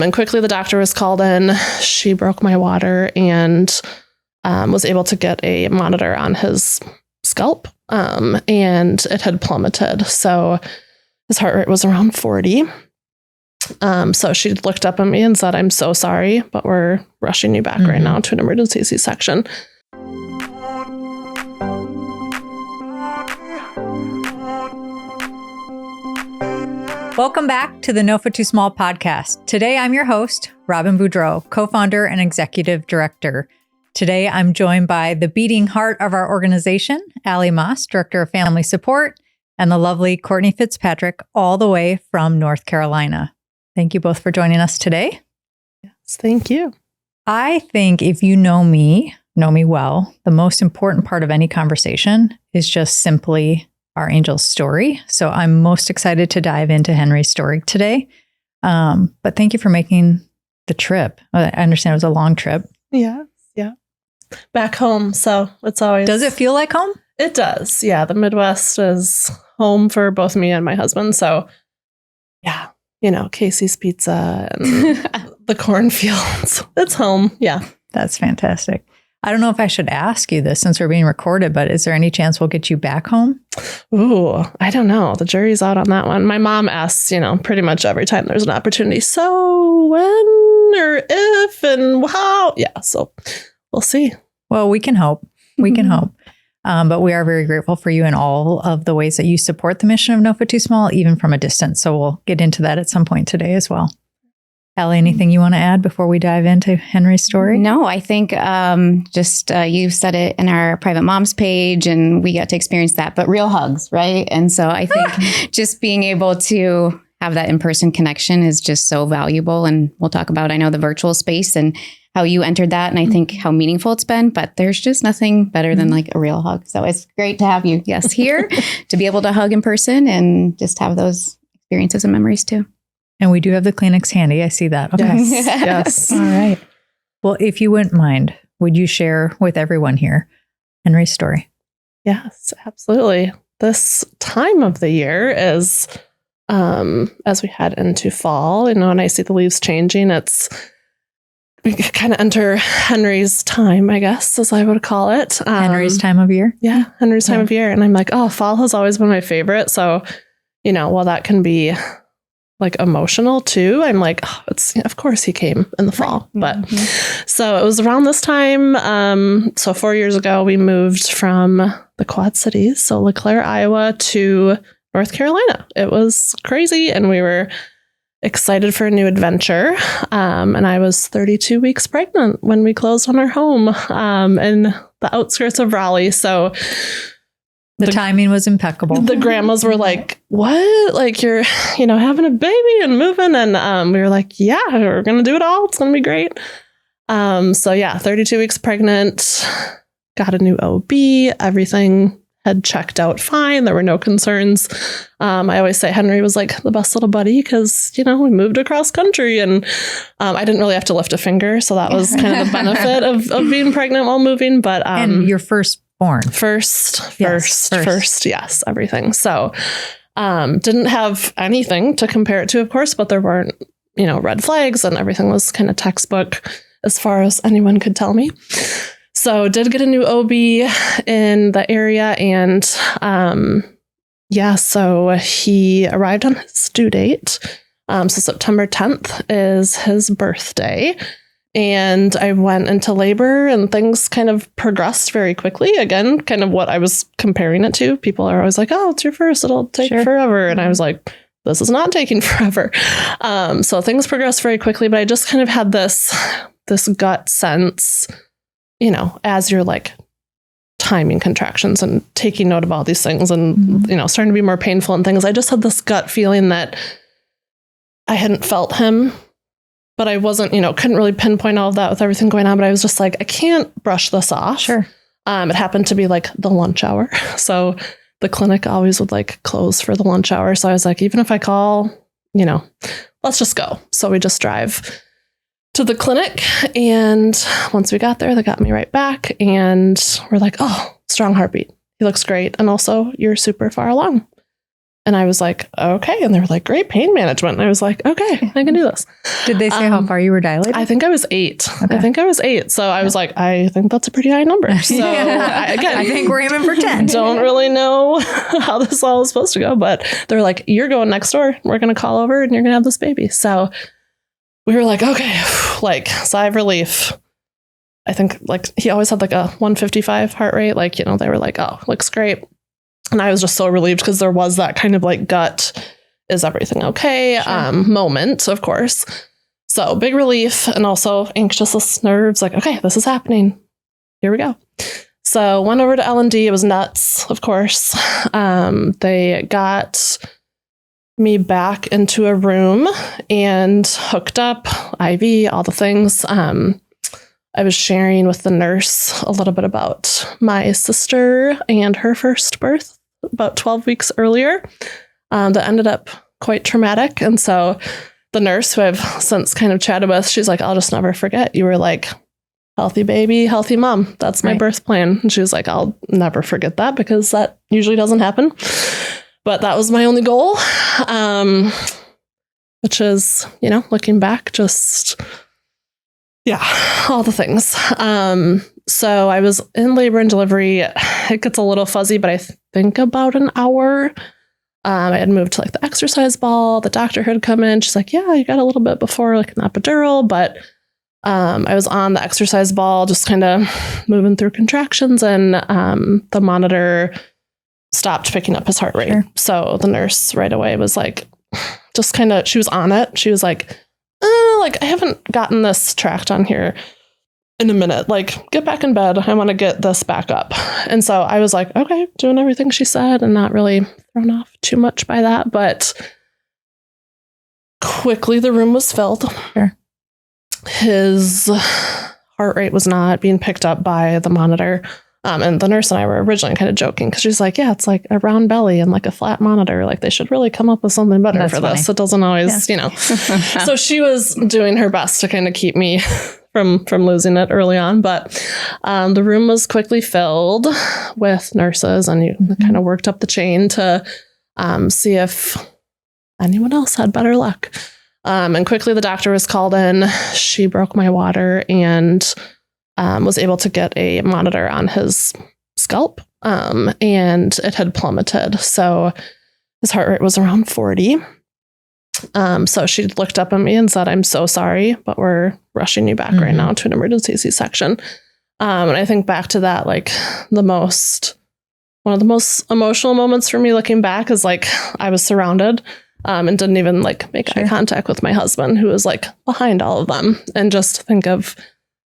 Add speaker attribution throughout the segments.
Speaker 1: And quickly the doctor was called in. She broke my water and was able to get a monitor on his scalp. And it had plummeted. So his heart rate was around 40. So she looked up at me and said, "I'm so sorry, but we're rushing you back right now to an emergency C-section."
Speaker 2: Welcome back to the No Foot Too Small podcast. Today, I'm your host, Robin Boudreau, co-founder and executive director. Today, I'm joined by the beating heart of our organization, Maahs, director of family support, and the lovely Courtney Fitzpatrick, all the way from North Carolina. Thank you both for joining us today.
Speaker 1: Yes, thank you.
Speaker 2: I think if you know me well, the most important part of any conversation is just simply our angel's story. So I'm most excited to dive into Henry's story today. But thank you for making the trip. I understand it was a long trip.
Speaker 1: Yeah. Back home. So it's always...
Speaker 2: Does it feel like home?
Speaker 1: It does. Yeah. The Midwest is home for both me and my husband. So yeah, Casey's Pizza and the cornfields. It's home. Yeah.
Speaker 2: That's fantastic. I don't know if I should ask you this since we're being recorded, but is there any chance we'll get you back home?
Speaker 1: Ooh, I don't know. The jury's out on that one. My mom asks, pretty much every time there's an opportunity. So when or if and how? Yeah. So we'll see.
Speaker 2: Well, we can hope. We can hope. But we are very grateful for you in all of the ways that you support the mission of No Foot Too Small, even from a distance. So we'll get into that at some point today as well. Ellie, anything you want to add before we dive into Henry's story?
Speaker 3: No, I think you said it in our private moms page and we got to experience that, but real hugs, right? And so I think just being able to have that in-person connection is just so valuable. And we'll talk about, I know, the virtual space and how you entered that. And I think how meaningful it's been, but there's just nothing better than like a real hug. So it's great to have you, here to be able to hug in person and just have those experiences and memories too.
Speaker 2: And we do have the Kleenex handy. I see that. Okay.
Speaker 1: Yes.
Speaker 2: All right. Well, if you wouldn't mind, would you share with everyone here Henry's story?
Speaker 1: Yes, absolutely. This time of the year is, as we head into fall, and I see the leaves changing, we kind of enter Henry's time, I guess, as I would call it.
Speaker 2: Henry's time of year?
Speaker 1: Yeah, Henry's time of year. And I'm like, fall has always been my favorite. So, while that can be like emotional too, I'm like, of course he came in the fall. Right. But so it was around this time. So 4 years ago, we moved from the Quad Cities, so LeClaire, Iowa, to North Carolina. It was crazy. And we were excited for a new adventure. And I was 32 weeks pregnant when we closed on our home in the outskirts of Raleigh. So
Speaker 2: the timing was impeccable.
Speaker 1: The grandmas were like, "What? Like you're, having a baby and moving?" And we were like, "Yeah, we're going to do it all. It's going to be great." 32 weeks pregnant, got a new OB. Everything had checked out fine. There were no concerns. I always say Henry was like the best little buddy because, we moved across country and I didn't really have to lift a finger. So that was kind of the benefit of being pregnant while moving. But
Speaker 2: and your firstborn.
Speaker 1: First, yes, everything. So didn't have anything to compare it to, of course, but there weren't, red flags and everything was kind of textbook as far as anyone could tell me. So did get a new OB in the area and so he arrived on his due date. So September 10th is his birthday. And I went into labor and things kind of progressed very quickly. Again, kind of what I was comparing it to. People are always like, "Oh, it's your first. It'll take forever." And I was like, this is not taking forever. So things progressed very quickly. But I just kind of had this gut sense, as you're like timing contractions and taking note of all these things and, starting to be more painful and things. I just had this gut feeling that I hadn't felt him. But I wasn't, couldn't really pinpoint all of that with everything going on. But I was just like, I can't brush this off.
Speaker 2: Sure.
Speaker 1: It happened to be like the lunch hour. So the clinic always would like close for the lunch hour. So I was like, even if I call, let's just go. So we just drive to the clinic. And once we got there, they got me right back. And we're like, strong heartbeat. He looks great. And also, you're super far along. And I was like, okay. And they were like, great pain management. And I was like, okay, I can do this.
Speaker 2: Did they say how far you were dilated?
Speaker 1: I think I was 8.
Speaker 2: Okay.
Speaker 1: I think I was 8. So I was like, I think that's a pretty high number. So
Speaker 2: I think we're aiming for 10.
Speaker 1: Don't really know how this all is supposed to go, but they're like, you're going next door. We're going to call over and you're going to have this baby. So we were like, okay, like sigh of relief. I think like he always had like a 155 heart rate. Like, they were like, oh, looks great. And I was just so relieved because there was that kind of like gut, is everything okay?
Speaker 2: Sure.
Speaker 1: Moment, of course. So big relief and also anxious nerves. Like, okay, this is happening. Here we go. So went over to L&D. It was nuts, of course. They got me back into a room and hooked up, IV, all the things. I was sharing with the nurse a little bit about my sister and her first birth about 12 weeks earlier. That ended up quite traumatic. And so the nurse, who I've since kind of chatted with, she's like, I'll just never forget. You were like, healthy baby, healthy mom. That's my birth plan. And she was like, I'll never forget that because that usually doesn't happen. But that was my only goal, which is, looking back, just, all the things. So I was in labor and delivery. It gets a little fuzzy, but I think about an hour. I had moved to like the exercise ball. The doctor had come in. She's like, yeah, you got a little bit before like an epidural, but I was on the exercise ball, just kind of moving through contractions, and the monitor stopped picking up his heart rate. Sure. So the nurse right away was like, just kind of, she was on it. She was like, I haven't gotten this tracked on here in a minute. Like, get back in bed. I want to get this back up. And so I was like, okay, doing everything she said and not really thrown off too much by that. But quickly the room was filled.
Speaker 2: Sure.
Speaker 1: His heart rate was not being picked up by the monitor. And the nurse and I were originally kind of joking because she's like, yeah, it's like a round belly and like a flat monitor. Like they should really come up with something better for this. It doesn't always, So she was doing her best to kind of keep me from losing it early on. But the room was quickly filled with nurses, and you kind of worked up the chain to see if anyone else had better luck. And quickly the doctor was called in. She broke my water and was able to get a monitor on his scalp, and it had plummeted. So his heart rate was around 40. So she looked up at me and said, I'm so sorry, but we're rushing you back right now to an emergency C-section. And I think back to that, like one of the most emotional moments for me looking back is like I was surrounded and didn't even like make eye contact with my husband, who was like behind all of them. And just think of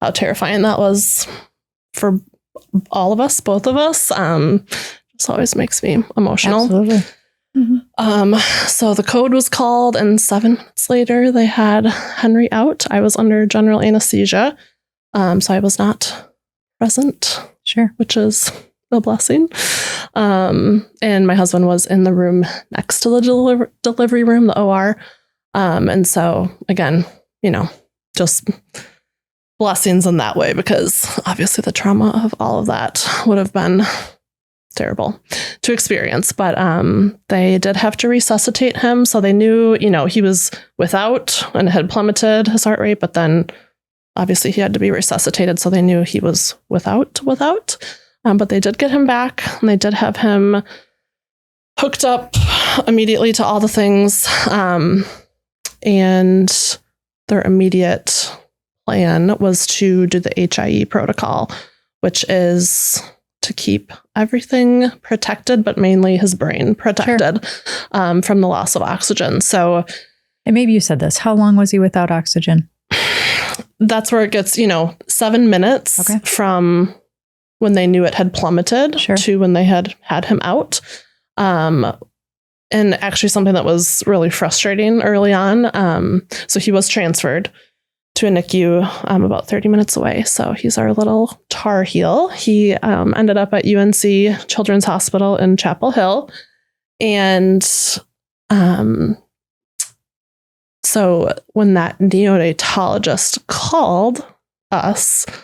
Speaker 1: how terrifying that was for all of us, both of us. This always makes me emotional.
Speaker 2: Absolutely.
Speaker 1: So the code was called, and 7 minutes later they had Henry out. I was under general anesthesia. So I was not present.
Speaker 2: Sure.
Speaker 1: Which is a blessing. And my husband was in the room next to the delivery room, the OR. And so again, just blessings in that way, because obviously the trauma of all of that would have been terrible to experience. But they did have to resuscitate him. So they knew, he was without and had plummeted his heart rate, but then obviously he had to be resuscitated. So they knew he was without. But they did get him back, and they did have him hooked up immediately to all the things. And their immediate plan was to do the HIE protocol, which is to keep everything protected, but mainly his brain protected from the loss of oxygen. So,
Speaker 2: and maybe you said this, how long was he without oxygen?
Speaker 1: That's where it gets, 7 minutes from when they knew it had plummeted to when they had him out. And actually something that was really frustrating early on. So he was transferred to a NICU about 30 minutes away. So he's our little Tar Heel. He ended up at UNC Children's Hospital in Chapel Hill. And so when that neonatologist called us, it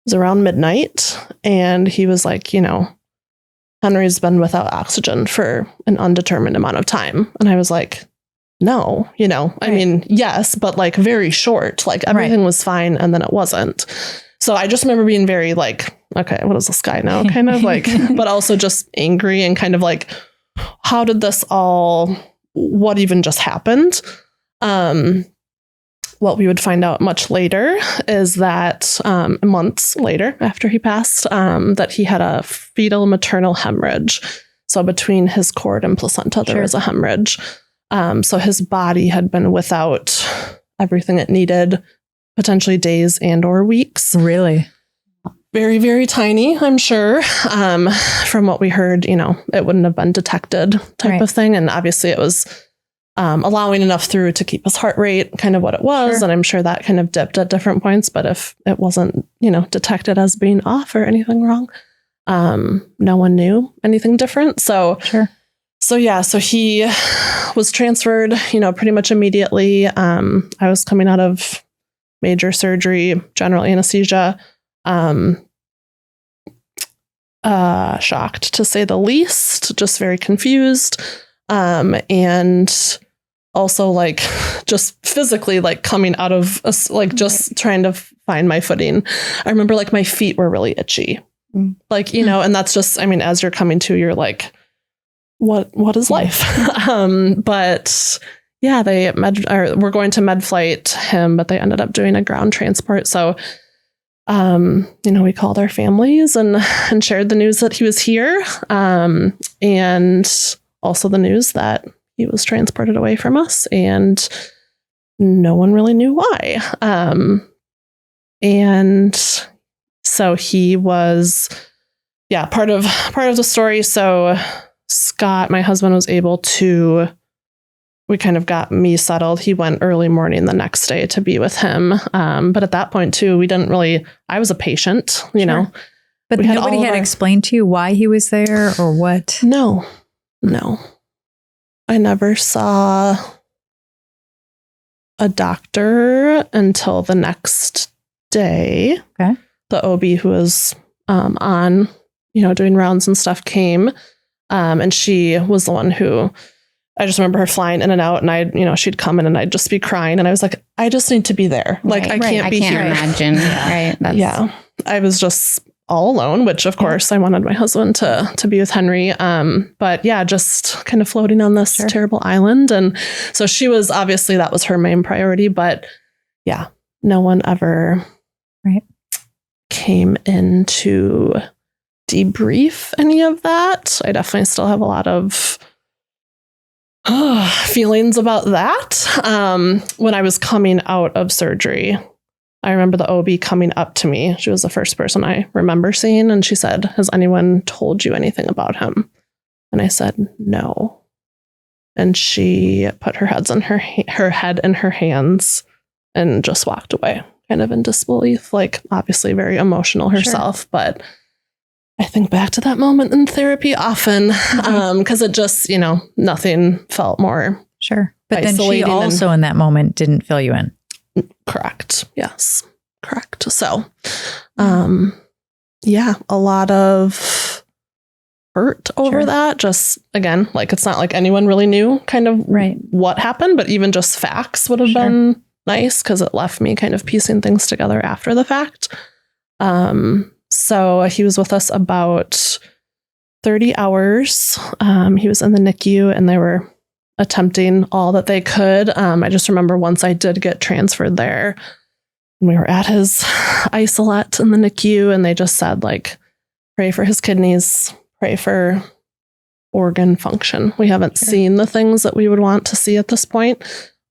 Speaker 1: was around midnight, and he was like, Henry's been without oxygen for an undetermined amount of time. And I was like, no, I mean, yes, but like very short, like everything was fine. And then it wasn't. So I just remember being very like, okay, what is this guy now? Kind of like, but also just angry and kind of like, how did this what even just happened? What we would find out much later is that months later after he passed, that he had a fetal maternal hemorrhage. So between his cord and placenta, there was a hemorrhage. So his body had been without everything it needed, potentially days and or weeks.
Speaker 2: Really?
Speaker 1: Very, very tiny, I'm sure. From what we heard, it wouldn't have been detected type of thing. And obviously it was allowing enough through to keep his heart rate kind of what it was. And I'm sure that kind of dipped at different points. But if it wasn't, detected as being off or anything wrong, no one knew anything different. So, so he was transferred, pretty much immediately. I was coming out of major surgery, general anesthesia, shocked to say the least, just very confused. And also like just physically like coming out of just trying to find my footing. I remember like my feet were really itchy, like, and that's just, I mean, as you're coming to, you're like, what is life? But yeah, we're going to med flight him, but they ended up doing a ground transport. So, we called our families and shared the news that he was here. And also the news that he was transported away from us, and no one really knew why. And so he was, part of the story. So Scott, my husband, was able to, we kind of got me settled. He went early morning the next day to be with him. But at that point too, I was a patient, know,
Speaker 2: but nobody had explained to you why he was there or what?
Speaker 1: No. I never saw a doctor until the next day.
Speaker 2: Okay.
Speaker 1: The OB who was on, doing rounds and stuff came. And she was the one who, I just remember her flying in and out, and she'd come in and I'd just be crying. And I was like, I just need to be there. Like, I can't be here.
Speaker 3: Imagine. Right.
Speaker 1: I was just all alone, which of course I wanted my husband to be with Henry. But just kind of floating on this terrible island. And so she was, obviously that was her main priority, but no one ever came in to debrief any of that. I definitely still have a lot of feelings about that. When I was coming out of surgery, I remember the OB coming up to me. She was the first person I remember seeing. And she said, "Has anyone told you anything about him?" And I said, "No." And she put her head in her hands and just walked away, kind of in disbelief, like obviously very emotional herself. But I think back to that moment in therapy often, because it just, nothing felt more
Speaker 2: But then she also in that moment didn't fill you in.
Speaker 1: Correct. Yes. Correct. So, a lot of hurt over that. Just again, like, it's not like anyone really knew kind of what happened, but even just facts would have been nice, because it left me kind of piecing things together after the fact. So he was with us about 30 hours. He was in the NICU and they were attempting all that they could. I just remember once I did get transferred there, we were at his isolate in the NICU, and they just said, like, pray for his kidneys, pray for organ function. We haven't seen the things that we would want to see at this point.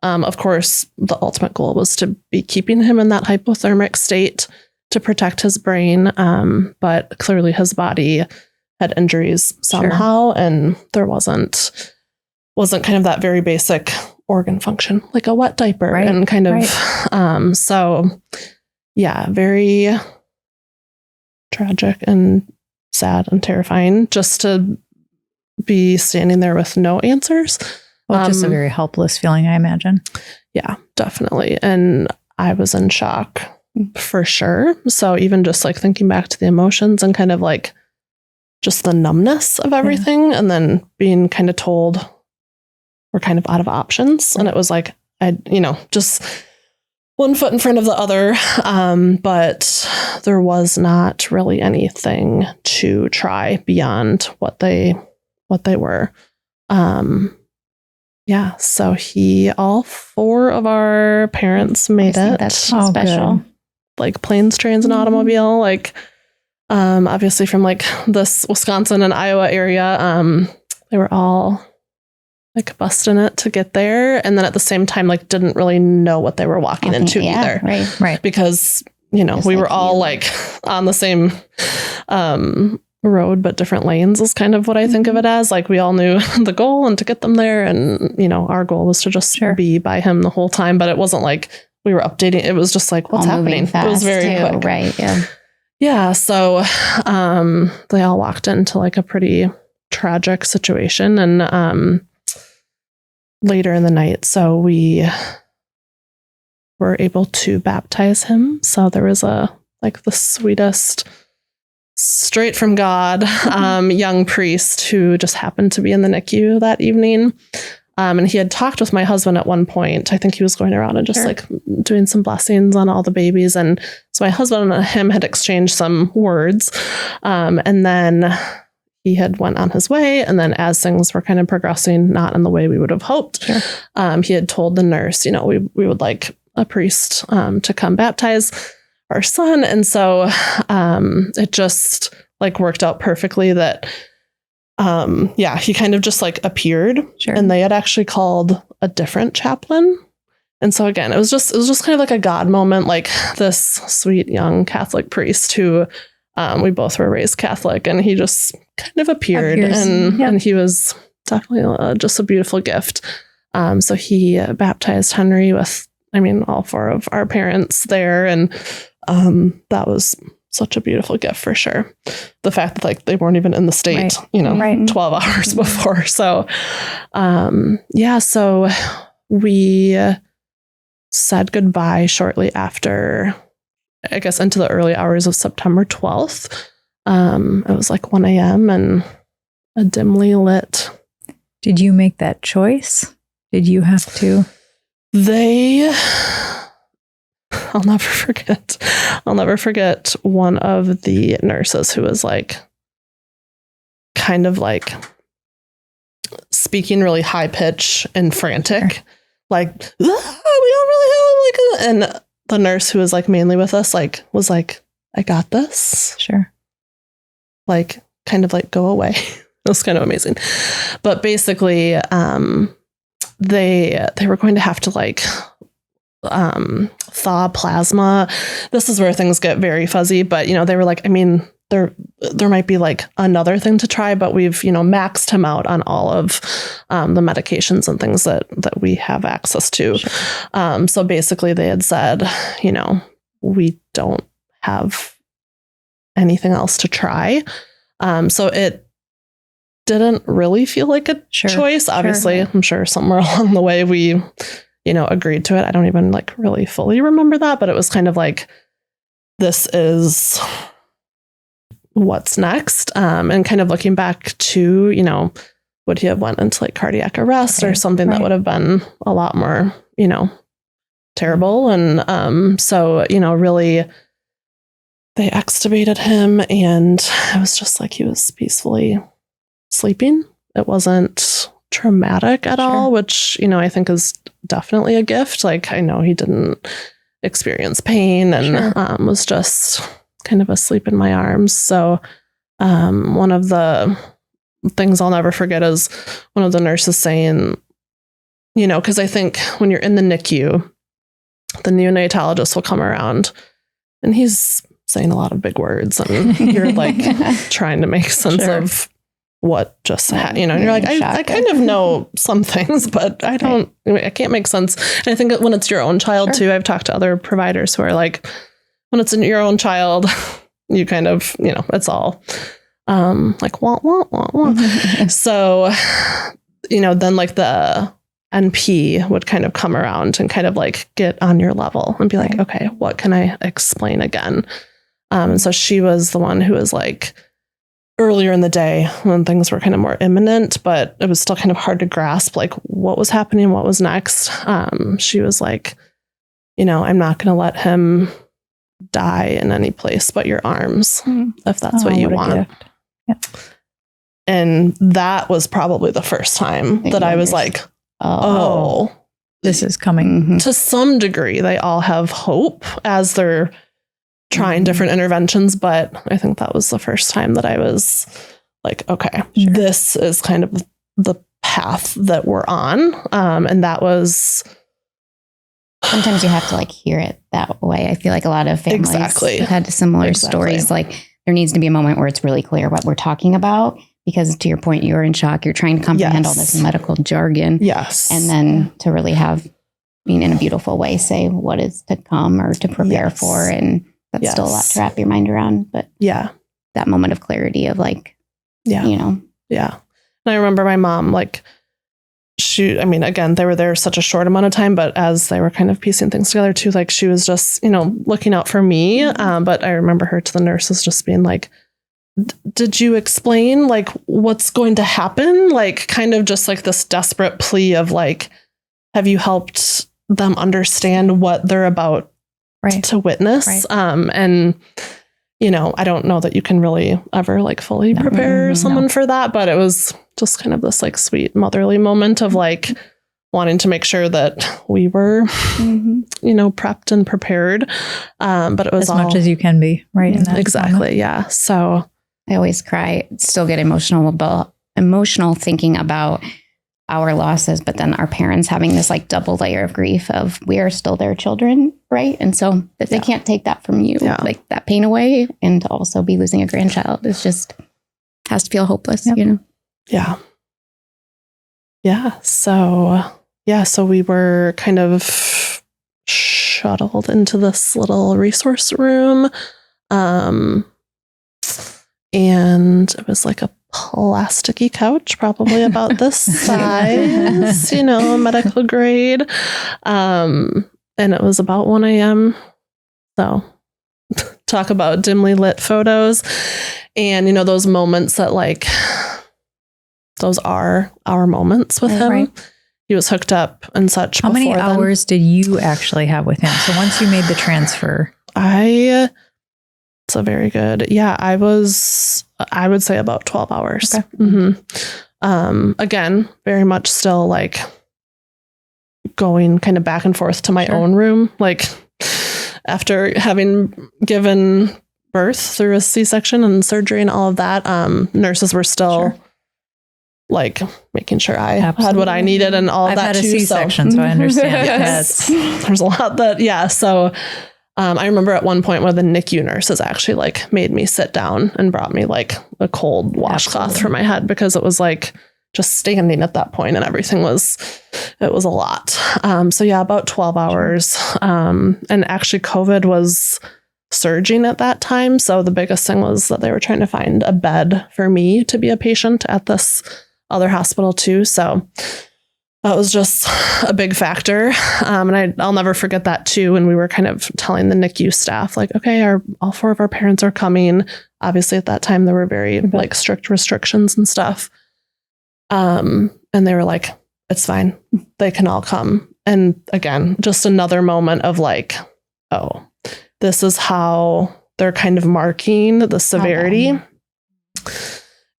Speaker 1: Of course, the ultimate goal was to be keeping him in that hypothermic state to protect his brain. But clearly his body had injuries somehow, and there wasn't kind of that very basic organ function, like a wet diaper and kind of, very tragic and sad and terrifying just to be standing there with no answers.
Speaker 2: Well, just a very helpless feeling, I imagine.
Speaker 1: Yeah, definitely. And I was in shock for sure. So even just like thinking back to the emotions and kind of like just the numbness of everything. And then being kind of told we're kind of out of options. And it was like, just one foot in front of the other. But there was not really anything to try beyond what they were. So all 4 of our parents made it.
Speaker 3: That's so special.
Speaker 1: Good. Like planes, trains, and automobile. Like, obviously from like this Wisconsin and Iowa area, they were all like busting it to get there. And then at the same time, like didn't really know what they were walking into either.
Speaker 3: Right.
Speaker 1: Because, we were all like on the same road, but different lanes is kind of what I think of it as. Like we all knew the goal and to get them there. And, our goal was to just be by him the whole time. But it wasn't like we were updating. It was just like, what's happening? It was very quick.
Speaker 3: Right. Yeah.
Speaker 1: Yeah. So they all walked into like a pretty tragic situation. And later in the night, so we were able to baptize him. So there was the sweetest, straight from God, young priest who just happened to be in the NICU that evening. And he had talked with my husband at one point. I think he was going around and just like doing some blessings on all the babies. And so my husband and him had exchanged some words. And then he had went on his way. And then as things were kind of progressing, not in the way we would have hoped, he had told the nurse, we would like a priest to come baptize our son. And so it just like worked out perfectly that he kind of just like appeared. And they had actually called a different chaplain. And so again, it was just kind of like a God moment, like this sweet young Catholic priest who we both were raised Catholic, and he just kind of appeared. And he was definitely just a beautiful gift. So he baptized Henry with, all 4 of our parents there. And that was such a beautiful gift for sure. The fact that like they weren't even in the state, 12 hours before. So, so we said goodbye shortly after, I guess, into the early hours of September 12th. It was like 1 a.m. and a dimly lit.
Speaker 2: Did you make that choice? Did you have to?
Speaker 1: I'll never forget one of the nurses who was like, kind of like speaking really high pitch and frantic, like, we don't really have like, and the nurse who was like mainly with us, like, was like, I got this.
Speaker 2: Sure.
Speaker 1: Like, kind of like, go away. It was kind of amazing. But basically, they were going to have to like, thaw plasma. This is where things get very fuzzy, but they were like, there might be like another thing to try, but we've, maxed him out on all of the medications and things that we have access to. Sure. So basically they had said, we don't have anything else to try. So it didn't really feel like a choice. Obviously, I'm sure somewhere along the way we, agreed to it. I don't even like really fully remember that, but it was kind of like, this is what's next. And kind of looking back to, would he have went into like cardiac arrest or something that would have been a lot more, terrible. And so, really they extubated him, and it was just like he was peacefully sleeping. It wasn't traumatic at all, which, I think is definitely a gift. Like, I know he didn't experience pain and was just kind of asleep in my arms. So one of the things I'll never forget is one of the nurses saying, because I think when you're in the NICU, the neonatologist will come around and he's saying a lot of big words, and you're like trying to make sense of what just happened, and you're like, I kind of know some things, but I can't make sense. And I think that when it's your own child too, I've talked to other providers who are like, when it's your own child, you kind of, it's all like, wah, wah, wah, wah. So, then like the NP would kind of come around and kind of like get on your level and be like, okay, what can I explain again? And so she was the one who was like, earlier in the day when things were kind of more imminent, but it was still kind of hard to grasp like what was happening, what was next. She was like, I'm not going to let him die in any place but your arms, if that's what you want.
Speaker 2: Yeah.
Speaker 1: And that was probably the first time that I was like, oh,
Speaker 2: this is coming.
Speaker 3: Mm-hmm.
Speaker 1: To some degree, they all have hope as they're trying different interventions. But I think that was the first time that I was like, okay, this is kind of the path that we're on. And that was...
Speaker 3: Sometimes you have to like hear it that way. I feel like a lot of families had similar stories. Like there needs to be a moment where it's really clear what we're talking about, because to your point, you're in shock. You're trying to comprehend all this medical jargon.
Speaker 1: Yes.
Speaker 3: And then to really being in a beautiful way, say what is to come or to prepare for. And that's still a lot to wrap your mind around. But that moment of clarity of like,
Speaker 1: Yeah. And I remember my mom, like, again, they were there such a short amount of time, but as they were kind of piecing things together too, like she was just, looking out for me. But I remember her to the nurses just being like, did you explain like what's going to happen? Like kind of just like this desperate plea of like, have you helped them understand what they're about to witness? And, I don't know that you can really ever like fully prepare someone for that, but it was just kind of this like sweet motherly moment of like wanting to make sure that we were, prepped and prepared. But it was
Speaker 2: as much as you can be, right? In that
Speaker 1: exactly.
Speaker 2: moment.
Speaker 1: Yeah. So
Speaker 3: I always cry, still get emotional thinking about our losses, but then our parents having this like double layer of grief of we are still their children, right? And so that they can't take that from you, like that pain away, and to also be losing a grandchild is just has to feel hopeless,
Speaker 1: Yeah. So we were kind of shuttled into this little resource room. And it was like a plasticky couch, probably about this size, medical grade. And it was about 1 a.m. So talk about dimly lit photos and, those moments that like, those are our moments with him. Right. He was hooked up and such.
Speaker 2: How many hours did you actually have with him? So once you made the transfer,
Speaker 1: it's a very good. Yeah, I would say about 12 hours. Okay. Again, very much still like going kind of back and forth to my own room. Like after having given birth through a C-section and surgery and all of that, nurses were still like making sure I had what I needed and all of that too.
Speaker 2: I've had a C-section, so I understand.
Speaker 1: Yes. There's a lot that, so... I remember at one point one of the NICU nurses actually like made me sit down and brought me like a cold washcloth for my head because it was like just standing at that point and everything was a lot. So about 12 hours. And actually COVID was surging at that time. So the biggest thing was that they were trying to find a bed for me to be a patient at this other hospital too. So that was just a big factor. And I'll never forget that too. When we were kind of telling the NICU staff, like, okay, all 4 of our parents are coming. Obviously at that time, there were very like strict restrictions and stuff. And they were like, it's fine. They can all come. And again, just another moment of like, oh, this is how they're kind of marking the severity.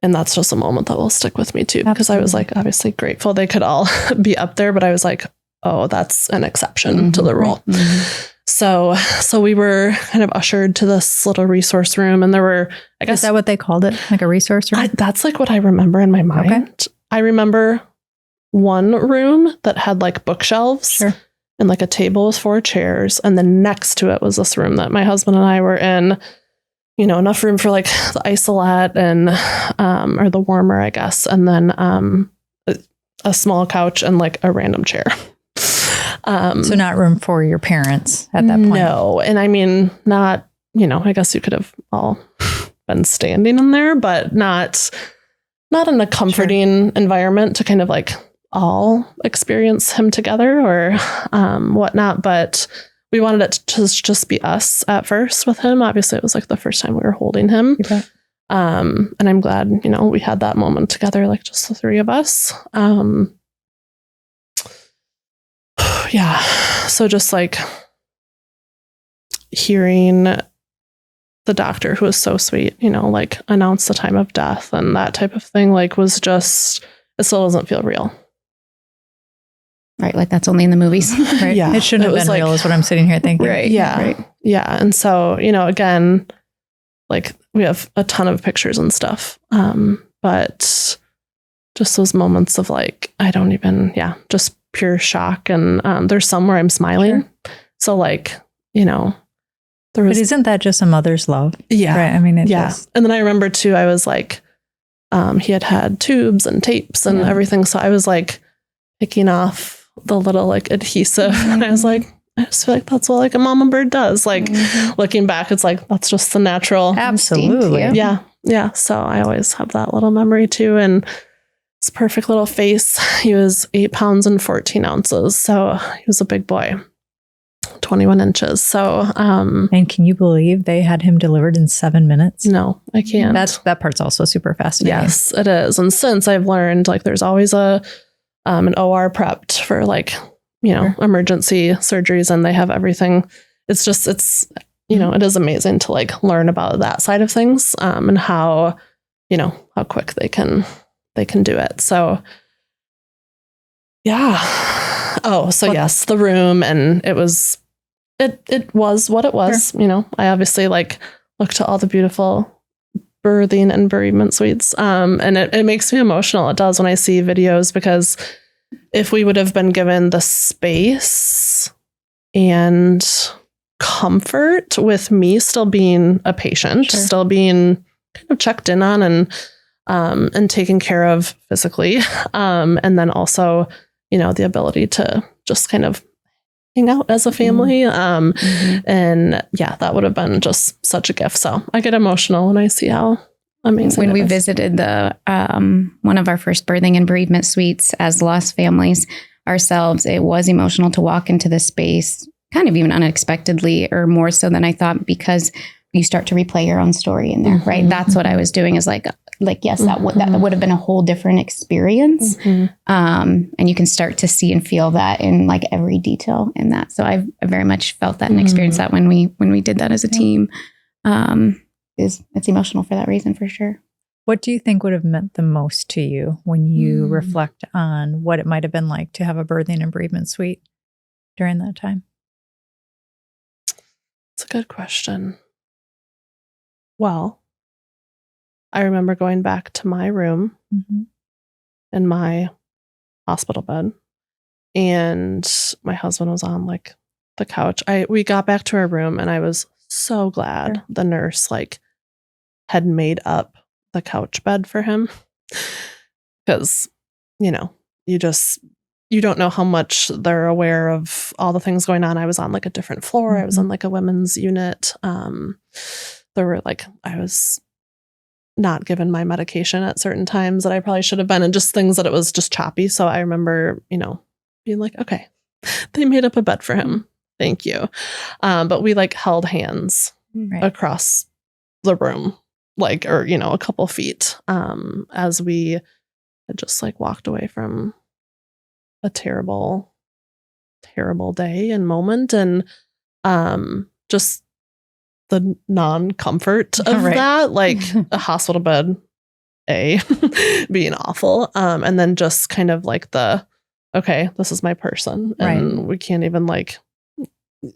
Speaker 1: And that's just a moment that will stick with me too, because I was like, obviously grateful they could all be up there, but I was like, oh, that's an exception to the rule. So we were kind of ushered to this little resource room, and there were, I guess,
Speaker 2: is that what they called it? Like a resource room? That's
Speaker 1: like what I remember in my mind. Okay. I remember one room that had like bookshelves and like a table with 4 chairs. And then next to it was this room that my husband and I were in. Enough room for like the isolette and, or the warmer, I guess. And then, a small couch and like a random chair.
Speaker 2: So not room for your parents at that point.
Speaker 1: No. And I mean, not, I guess you could have all been standing in there, but not in a comforting environment to kind of like all experience him together or, whatnot. But we wanted it to just be us at first with him. Obviously, it was like the first time we were holding him. And I'm glad, we had that moment together, like just the three of us. Yeah. So just like hearing the doctor, who was so sweet, like announce the time of death and that type of thing, like was just, it still doesn't feel real.
Speaker 3: Right. Like that's only in the movies.
Speaker 2: Right.
Speaker 1: Yeah.
Speaker 2: It shouldn't have been real is what I'm sitting here thinking.
Speaker 3: Right.
Speaker 1: Yeah.
Speaker 3: Right.
Speaker 1: Yeah. And so, again, like we have a ton of pictures and stuff. But just those moments of like, I don't even, just pure shock. And there's some where I'm smiling.
Speaker 2: Sure.
Speaker 1: So like, there was.
Speaker 2: But isn't that just a mother's love?
Speaker 1: Yeah.
Speaker 2: Right. I mean, it
Speaker 1: yeah.
Speaker 2: just.
Speaker 1: And then I remember too, I was like, he had tubes and tapes and everything. So I was like picking off the little like adhesive. And I was like, I just feel like that's what like a mama bird does. Like looking back, it's like, that's just the natural.
Speaker 2: Absolutely.
Speaker 1: Yeah. Yeah. So I always have that little memory too. And his perfect little face. He was 8 pounds and 14 ounces. So he was a big boy, 21 inches. So,
Speaker 2: and can you believe they had him delivered in 7 minutes?
Speaker 1: No, I can't.
Speaker 2: That part's also super fascinating.
Speaker 1: Yes, it is. And since I've learned like there's always an OR prepped for like, emergency surgeries, and they have everything. It's just, it is amazing to like learn about that side of things, and how quick they can do it. So yeah. Oh, so yes, the room, and it was what it was. Sure. I obviously like looked at all the beautiful birthing and bereavement suites. And it makes me emotional. It does when I see videos, because if we would have been given the space and comfort with me still being a patient, sure, still being kind of checked in on and taken care of physically. And then also, the ability to just kind of hang out as a family. And yeah, that would have been just such a gift. So I get emotional when I see how amazing
Speaker 3: when we
Speaker 1: is.
Speaker 3: visited the one of our first birthing and bereavement suites as lost families ourselves, it was emotional to walk into the space kind of even unexpectedly, or more so than I thought, because you start to replay your own story in there, right? That's what I was doing, is like yes, that would have been a whole different experience. And you can start to see and feel that in like every detail in that. So I very much felt that and experienced that when we did that as a team. It's emotional for that reason, for sure.
Speaker 2: What do you think would have meant the most to you when you reflect on what it might have been like to have a birthing and bereavement suite during that time?
Speaker 1: It's a good question. Well, I remember going back to my room in my hospital bed, and my husband was on like the couch. We got back to our room, and I was so glad the nurse like had made up the couch bed for him, because you don't know how much they're aware of all the things going on. I was on like a different floor. I was on like a women's unit. There were like, I was not given my medication at certain times that I probably should have been, and just things that it was just choppy. So I remember, being like, okay, they made up a bed for him. Thank you. But we like held hands across the room, like, or, a couple feet, as we had just like walked away from a terrible, terrible day and moment. And just the non-comfort of that, like a hospital bed, being awful. And then just kind of like okay, this is my person, and we can't even like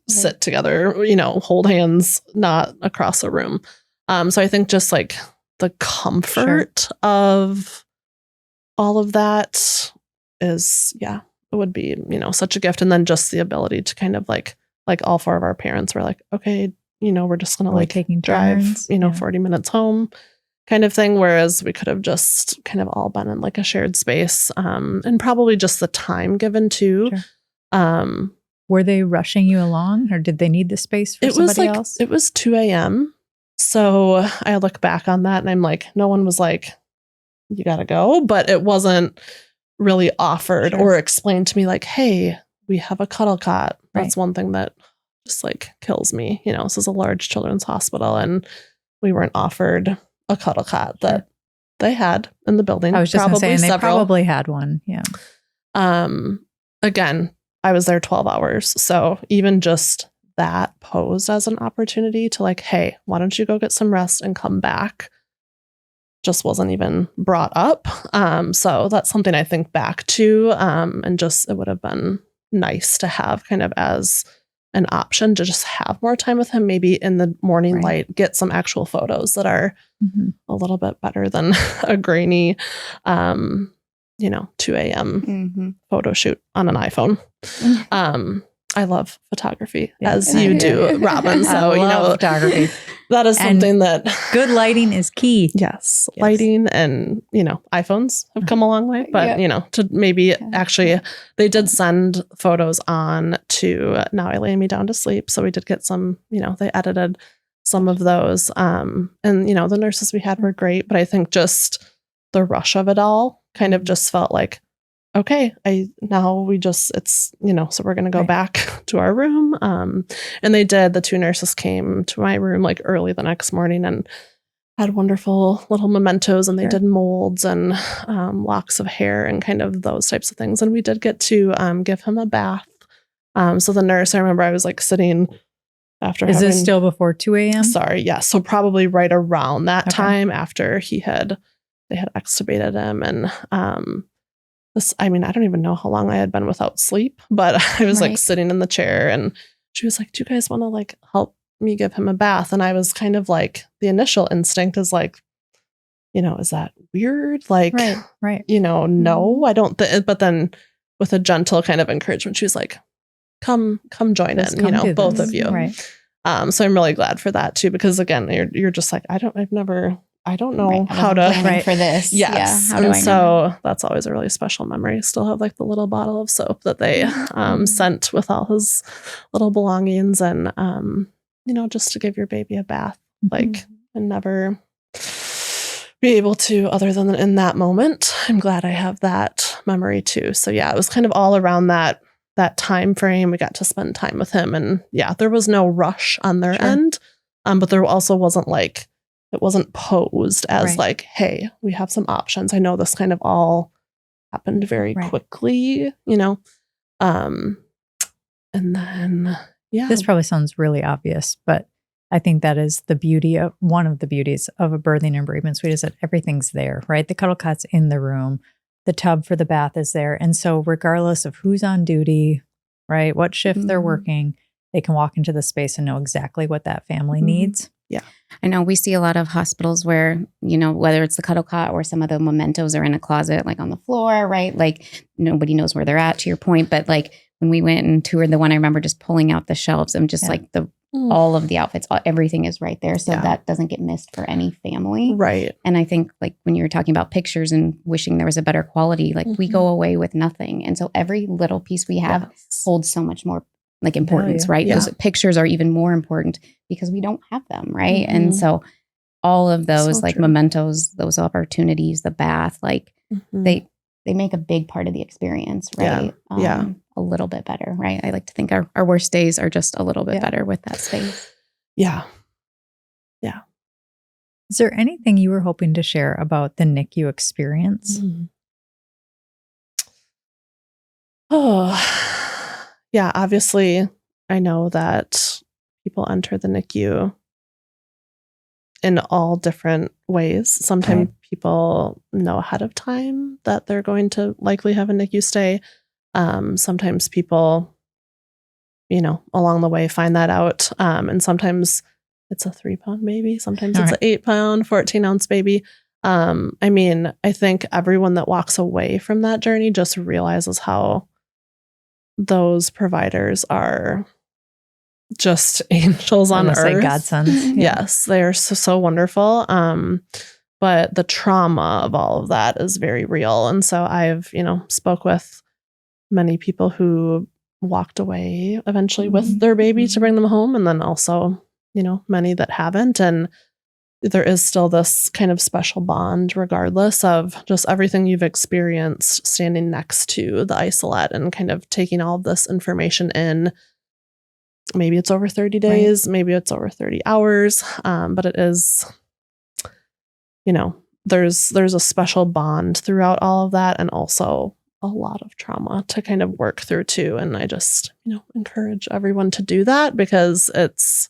Speaker 1: sit together, hold hands, not across a room. So I think just like the comfort of all of that is, it would be, such a gift. And then just the ability to kind of like all four of our parents were like, okay, we're just going to like
Speaker 2: taking
Speaker 1: drive,
Speaker 2: turns,
Speaker 1: 40 minutes home kind of thing. Whereas we could have just kind of all been in like a shared space, and probably just the time given too. Sure.
Speaker 2: Were they rushing you along, or did they need the space for somebody else?
Speaker 1: It was 2 a.m. So I look back on that and I'm like, no one was like, you got to go. But it wasn't really offered or explained to me like, hey, we have a cuddle cot. That's one thing that just like kills me. This is a large children's hospital, and we weren't offered a cuddle cot that they had in the building.
Speaker 2: I was just saying they probably had one. Yeah.
Speaker 1: Again, I was there 12 hours. So even just that posed as an opportunity to like, hey, why don't you go get some rest and come back? Just wasn't even brought up. So that's something I think back to. And just, it would have been nice to have kind of as an option to just have more time with him, maybe in the morning light, get some actual photos that are a little bit better than a grainy, 2 a.m. photo shoot on an iPhone. I love photography, as you do, Robin. So,
Speaker 2: photography.
Speaker 1: That is something that
Speaker 2: good lighting is key.
Speaker 1: Yes. Lighting and, iPhones have come a long way, but, to maybe actually, they did send photos on to Now I Lay Me Down to Sleep. So we did get some, they edited some of those. And, the nurses we had were great, but I think just the rush of it all kind of just felt like, okay, so we're going to go back to our room. And the 2 nurses came to my room like early the next morning and had wonderful little mementos, and they did molds and locks of hair and kind of those types of things. And we did get to give him a bath. So the nurse, I remember I was like sitting after
Speaker 2: Is this still before 2 a.m.?
Speaker 1: Sorry. Yeah. So probably right around that time after they had extubated him. And, I don't even know how long I had been without sleep, but I was like sitting in the chair and she was like, do you guys want to like help me give him a bath? And I was kind of like, the initial instinct is like, is that weird? Like, no, I don't but then with a gentle kind of encouragement, she was like, come join in, both of you. Right. So I'm really glad for that too, because again, you're just like, I don't know how to
Speaker 3: for this.
Speaker 1: Yes.
Speaker 3: Yeah,
Speaker 1: so that's always a really special memory. Still have like the little bottle of soap that they sent with all his little belongings and, just to give your baby a bath, like, and never be able to other than in that moment. I'm glad I have that memory too. So yeah, it was kind of all around that time frame. We got to spend time with him and there was no rush on their end. But there also wasn't like, it wasn't posed as like, hey, we have some options. I know this kind of all happened very quickly, and then,
Speaker 2: This probably sounds really obvious, but I think that is one of the beauties of a birthing and bereavement suite is that everything's there, right? The cuddle cot's in the room. The tub for the bath is there. And so regardless of who's on duty, right, what shift they're working, they can walk into the space and know exactly what that family needs.
Speaker 3: Yeah. I know we see a lot of hospitals where, whether it's the cuddle cot or some of the mementos are in a closet, like on the floor, right? Like nobody knows where they're at, to your point. But like when we went and toured the one, I remember just pulling out the shelves and just like all of the outfits, everything is right there. So that doesn't get missed for any family.
Speaker 1: Right.
Speaker 3: And I think like when you were talking about pictures and wishing there was a better quality, like we go away with nothing. And so every little piece we have holds so much more like importance, right? Those pictures are even more important because we don't have them, right? And so all of those mementos, those opportunities, the bath, like they make a big part of the experience, right? A little bit better, right? I like to think our worst days are just a little bit better with that space.
Speaker 1: Yeah.
Speaker 2: Is there anything you were hoping to share about the NICU experience?
Speaker 1: Oh, yeah, obviously, I know that people enter the NICU in all different ways. Sometimes people know ahead of time that they're going to likely have a NICU stay. Sometimes people, along the way find that out. And sometimes it's a 3-pound baby. Sometimes it's an 8-pound, 14-ounce baby. I think everyone that walks away from that journey just realizes how those providers are just angels on earth. Like
Speaker 2: godsends.
Speaker 1: Yes, they are so wonderful. But the trauma of all of that is very real. And so I've, spoke with many people who walked away eventually with their baby to bring them home. And then also, many that haven't. And there is still this kind of special bond regardless of just everything you've experienced standing next to the isolette and kind of taking all of this information in. Maybe it's over 30 days, maybe it's over 30 hours, but it is there's a special bond throughout all of that, and also a lot of trauma to kind of work through too. And I just, encourage everyone to do that, because it's,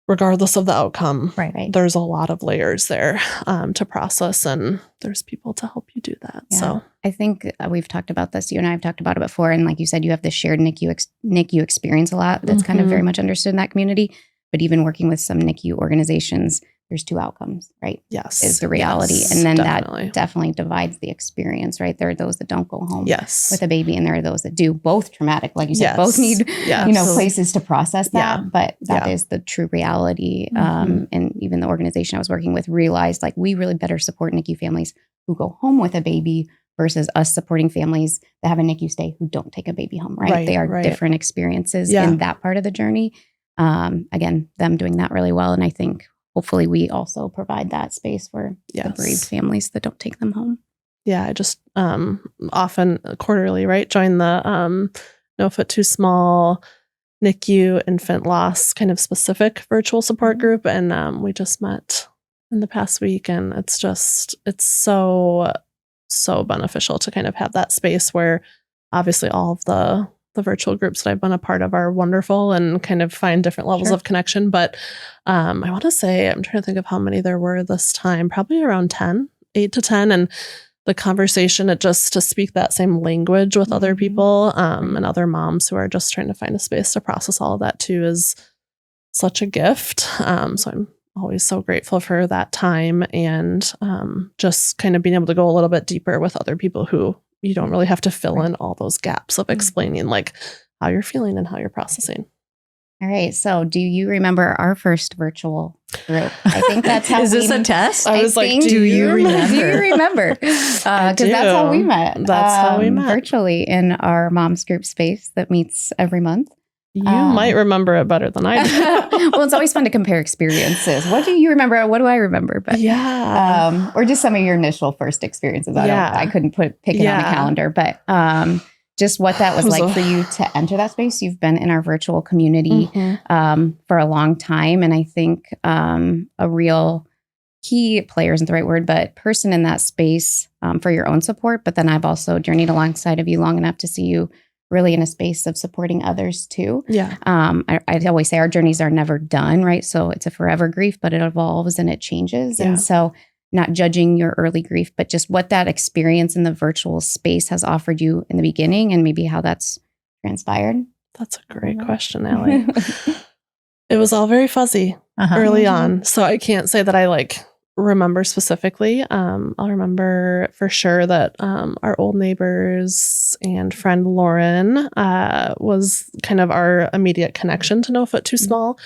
Speaker 1: regardless of the outcome,
Speaker 3: right.
Speaker 1: There's a lot of layers there to process, and there's people to help you do that.
Speaker 3: Yeah.
Speaker 1: So
Speaker 3: I think we've talked about this. You and I have talked about it before. And like you said, you have the shared NICU experience a lot. That's kind of very much understood in that community. But even working with some NICU organizations, there's two outcomes, right?
Speaker 1: Yes.
Speaker 3: Is the reality.
Speaker 1: Yes,
Speaker 3: and then
Speaker 1: definitely.
Speaker 3: That definitely divides the experience, right? There are those that don't go home with a baby, and there are those that do. Both traumatic. Like you said, both need, places to process that.
Speaker 1: Yeah.
Speaker 3: But that is the true reality. And even the organization I was working with realized, like, we really better support NICU families who go home with a baby versus us supporting families that have a NICU stay who don't take a baby home, right? They are different experiences in that part of the journey. Again, them doing that really well. And I think hopefully we also provide that space for the bereaved families that don't take them home.
Speaker 1: Yeah, I just often quarterly, right, join the No Foot Too Small NICU infant loss kind of specific virtual support group. And we just met in the past week, and it's so beneficial to kind of have that space where obviously all of the virtual groups that I've been a part of are wonderful and kind of find different levels of connection. But I want to say, I'm trying to think of how many there were this time, probably around 8 to 10. And the conversation, to speak that same language with other people and other moms who are just trying to find a space to process all of that too, is such a gift. So I'm always so grateful for that time, and just kind of being able to go a little bit deeper with other people who you don't really have to fill in all those gaps of explaining like how you're feeling and how you're processing.
Speaker 3: All right. So do you remember our first virtual group? I think that's how
Speaker 2: Is this a test?
Speaker 1: I was like, do you remember?
Speaker 3: Do you remember? Because that's how we met.
Speaker 1: That's how we met.
Speaker 3: Virtually in our mom's group space that meets every month.
Speaker 1: You might remember it better than I do.
Speaker 3: Well, it's always fun to compare experiences. What do you remember? What do I remember? But or just some of your initial first experiences. I couldn't pick it on a calendar, but just what that was like for you to enter that space. You've been in our virtual community for a long time, and I think a real key player isn't the right word, but person in that space for your own support. But then I've also journeyed alongside of you long enough to see you really in a space of supporting others too.
Speaker 1: Yeah.
Speaker 3: I always say our journeys are never done, right? So it's a forever grief, but it evolves and it changes. Yeah. And so not judging your early grief, but just what that experience in the virtual space has offered you in the beginning, and maybe how that's transpired.
Speaker 1: That's a great question, Allie. It was all very fuzzy early on. So I can't say that I remember specifically. I'll remember for sure that our old neighbors and friend Lauren was kind of our immediate connection to No Foot Too Small.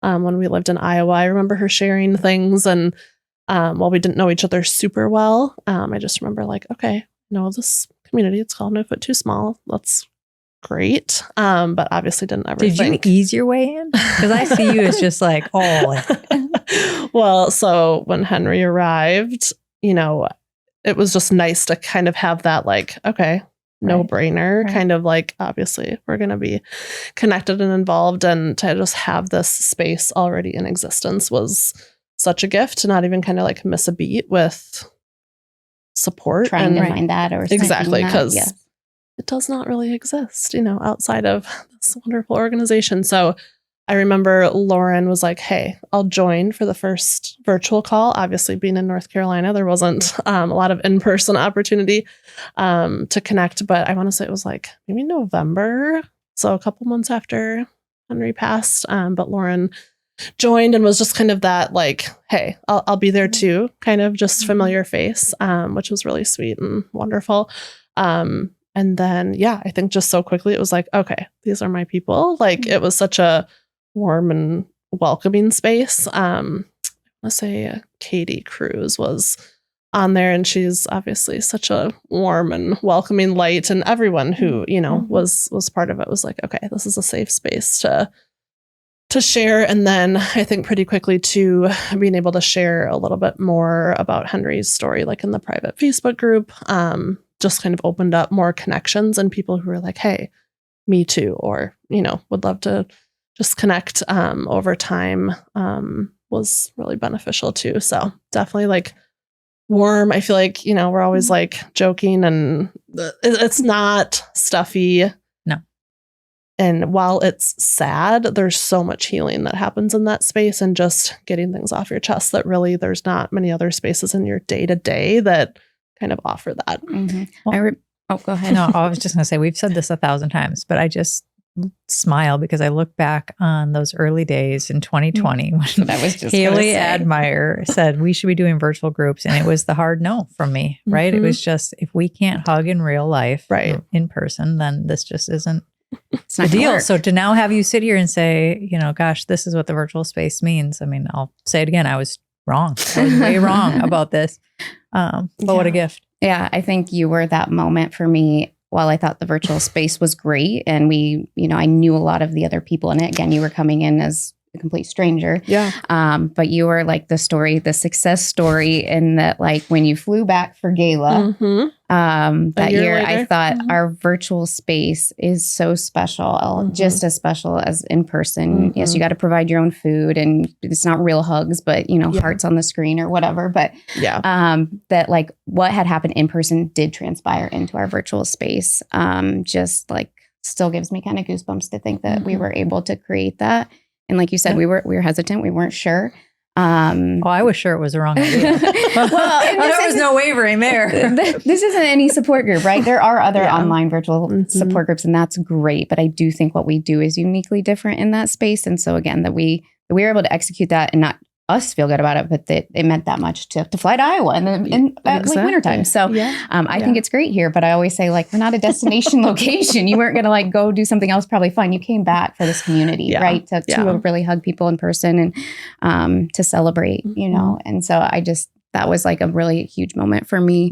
Speaker 1: When we lived in Iowa, I remember her sharing things, and while we didn't know each other super well, I just remember okay, know this community, it's called No Foot Too Small. That's great. But obviously didn't ever think.
Speaker 2: Did you ease your way in? Because I see you as just
Speaker 1: Well, so when Henry arrived, it was just nice to kind of have that okay, no brainer, kind of obviously we're going to be connected and involved, and to just have this space already in existence was such a gift, to not even kind of miss a beat with support.
Speaker 3: Trying to find that or
Speaker 1: exactly, because it does not really exist, outside of this wonderful organization. So I remember Lauren was like, hey, I'll join for the first virtual call. Obviously, being in North Carolina, there wasn't a lot of in-person opportunity to connect. But I want to say it was maybe November. So a couple months after Henry passed. But Lauren joined and was just kind of that hey, I'll be there too, kind of just familiar face, which was really sweet and wonderful. And then, I think just so quickly, it was okay, these are my people. It was such a warm and welcoming space. Let's say Katie Cruz was on there, and she's obviously such a warm and welcoming light. And everyone who, was part of it was okay, this is a safe space to share. And then I think pretty quickly too, being able to share a little bit more about Henry's story, in the private Facebook group, just kind of opened up more connections and people who were hey, me too, or, would love to just connect over time was really beneficial too. So definitely like warm. I feel like, we're always like joking and it's not stuffy.
Speaker 2: No.
Speaker 1: And while it's sad, there's so much healing that happens in that space and just getting things off your chest that really there's not many other spaces in your day to day that kind of offer that.
Speaker 3: Mm-hmm.
Speaker 2: Well,
Speaker 3: go ahead.
Speaker 2: No, I was just going to say, we've said this 1,000 times, but I just smile because I look back on those early days in 2020 when
Speaker 3: that was just
Speaker 2: Haley Admire said we should be doing virtual groups. And it was the hard no from me, right?
Speaker 1: Mm-hmm.
Speaker 2: It was just, if we can't hug in real life,
Speaker 1: right,
Speaker 2: in person, then this just isn't
Speaker 3: it's not
Speaker 2: the deal.
Speaker 3: work.
Speaker 2: So to now have you sit here and say, gosh, this is what the virtual space means. I mean, I'll say it again. I was wrong. I was way wrong about this. But what a gift.
Speaker 3: Yeah, I think you were that moment for me. While I thought the virtual space was great and I knew a lot of the other people in it. Again, you were coming in as a complete stranger.
Speaker 1: Yeah.
Speaker 3: But you were like the success story in that, like when you flew back for gala that year, later. I thought our virtual space is so special, just as special as in person. Yes, you got to provide your own food and it's not real hugs, but hearts on the screen or whatever. But that like what had happened in person did transpire into our virtual space. Just like still gives me kind of goosebumps to think that we were able to create that. And like you said, we were hesitant. We weren't sure.
Speaker 2: I was sure it was the wrong idea. There was no wavering there.
Speaker 3: This isn't any support group, right? There are other online virtual support groups, and that's great. But I do think what we do is uniquely different in that space. And so again, that we were able to execute that and not us feel good about it, but that it meant that much to fly to Iowa in like wintertime. So I think it's great here, but I always say like, we're not a destination location. You weren't going to like go do something else probably fun. You came back for this community, right? To really hug people in person and to celebrate, and so that was like a really huge moment for me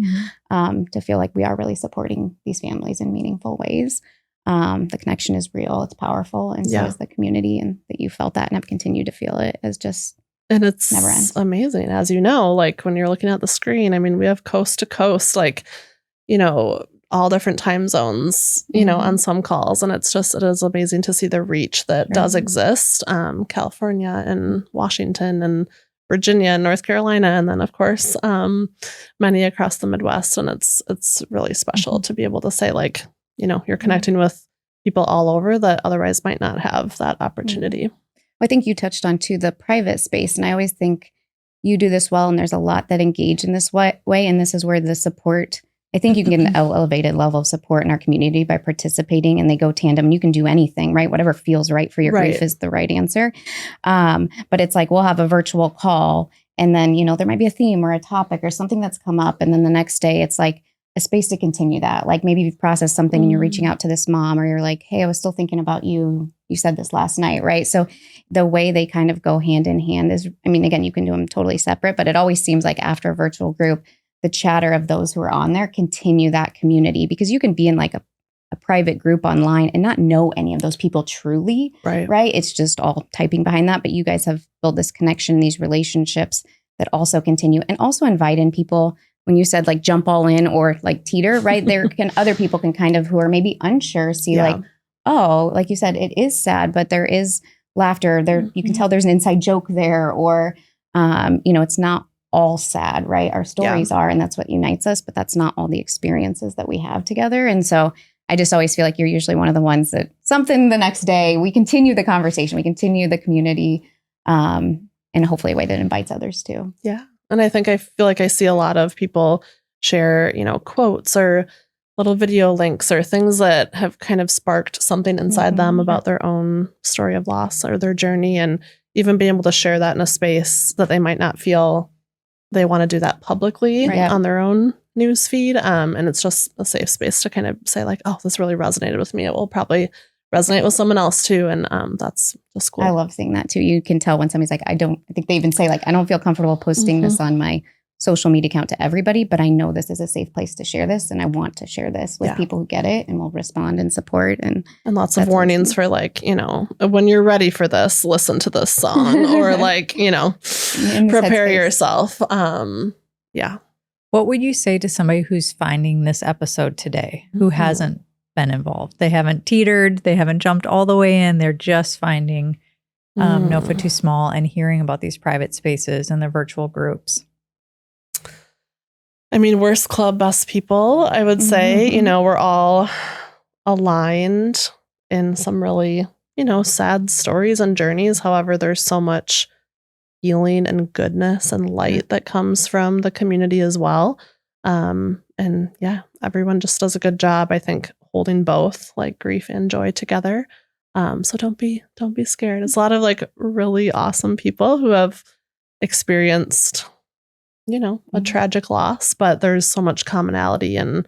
Speaker 3: to feel like we are really supporting these families in meaningful ways. The connection is real. It's powerful. And so is the community, and that you felt that and have continued to feel it is just
Speaker 1: and it's
Speaker 3: never ends.
Speaker 1: Amazing. As like when you're looking at the screen, I mean, we have coast to coast, like, all different time zones, on some calls. And it is amazing to see the reach that does exist. California and Washington and Virginia and North Carolina. And then of course, many across the Midwest. And it's really special to be able to say like, you're connecting with people all over that otherwise might not have that opportunity.
Speaker 3: I think you touched on too the private space, and I always think you do this well, and there's a lot that engage in this way, and this is where the support, I think you can get an elevated level of support in our community by participating, and they go tandem, and you can do anything, right? Whatever feels right for your grief is the right answer. But it's like, we'll have a virtual call, and then, there might be a theme or a topic or something that's come up, and then the next day it's like a space to continue that. Like maybe you've processed something and you're reaching out to this mom, or you're like, hey, I was still thinking about you. You said this last night, right? So the way they kind of go hand in hand is, I mean, again, you can do them totally separate, but it always seems like after a virtual group, the chatter of those who are on there continue that community, because you can be in like a private group online and not know any of those people truly, right? It's just all typing behind that. But you guys have built this connection, these relationships that also continue, and also invite in people. When you said like jump all in or like teeter, right? Other people can kind of, who are maybe unsure, see like, oh, like you said, it is sad, but there is laughter there. You can tell there's an inside joke there, or, it's not all sad, right? Our stories are, and that's what unites us, but that's not all the experiences that we have together. And so I just always feel like you're usually one of the ones that something the next day, we continue the conversation, we continue the community, in hopefully a way that invites others too.
Speaker 1: Yeah. And I feel like I see a lot of people share, quotes or little video links or things that have kind of sparked something inside them about their own story of loss or their journey, and even being able to share that in a space that they might not feel they want to do that publicly on their own news feed. And it's just a safe space to kind of say like, oh, this really resonated with me. It will probably resonate with someone else too. And that's just cool.
Speaker 3: I love seeing that too. You can tell when somebody's like, I think they even say like, I don't feel comfortable posting this on my social media account to everybody, but I know this is a safe place to share this. And I want to share this with people who get it and will respond and support. And
Speaker 1: lots of warnings for like, when you're ready for this, listen to this song or like, prepare yourself.
Speaker 2: What would you say to somebody who's finding this episode today, who hasn't been involved? They haven't teetered, they haven't jumped all the way in. They're just finding No Foot Too Small, and hearing about these private spaces and the virtual groups?
Speaker 1: I mean, worst club, best people, I would say. You know, we're all aligned in some really, you know, sad stories and journeys. However, there's so much healing and goodness and light that comes from the community as well. And yeah, everyone just does a good job, I think, holding both like grief and joy together. So don't be scared. It's a lot of like really awesome people who have experienced, you know, a tragic loss, but there's so much commonality and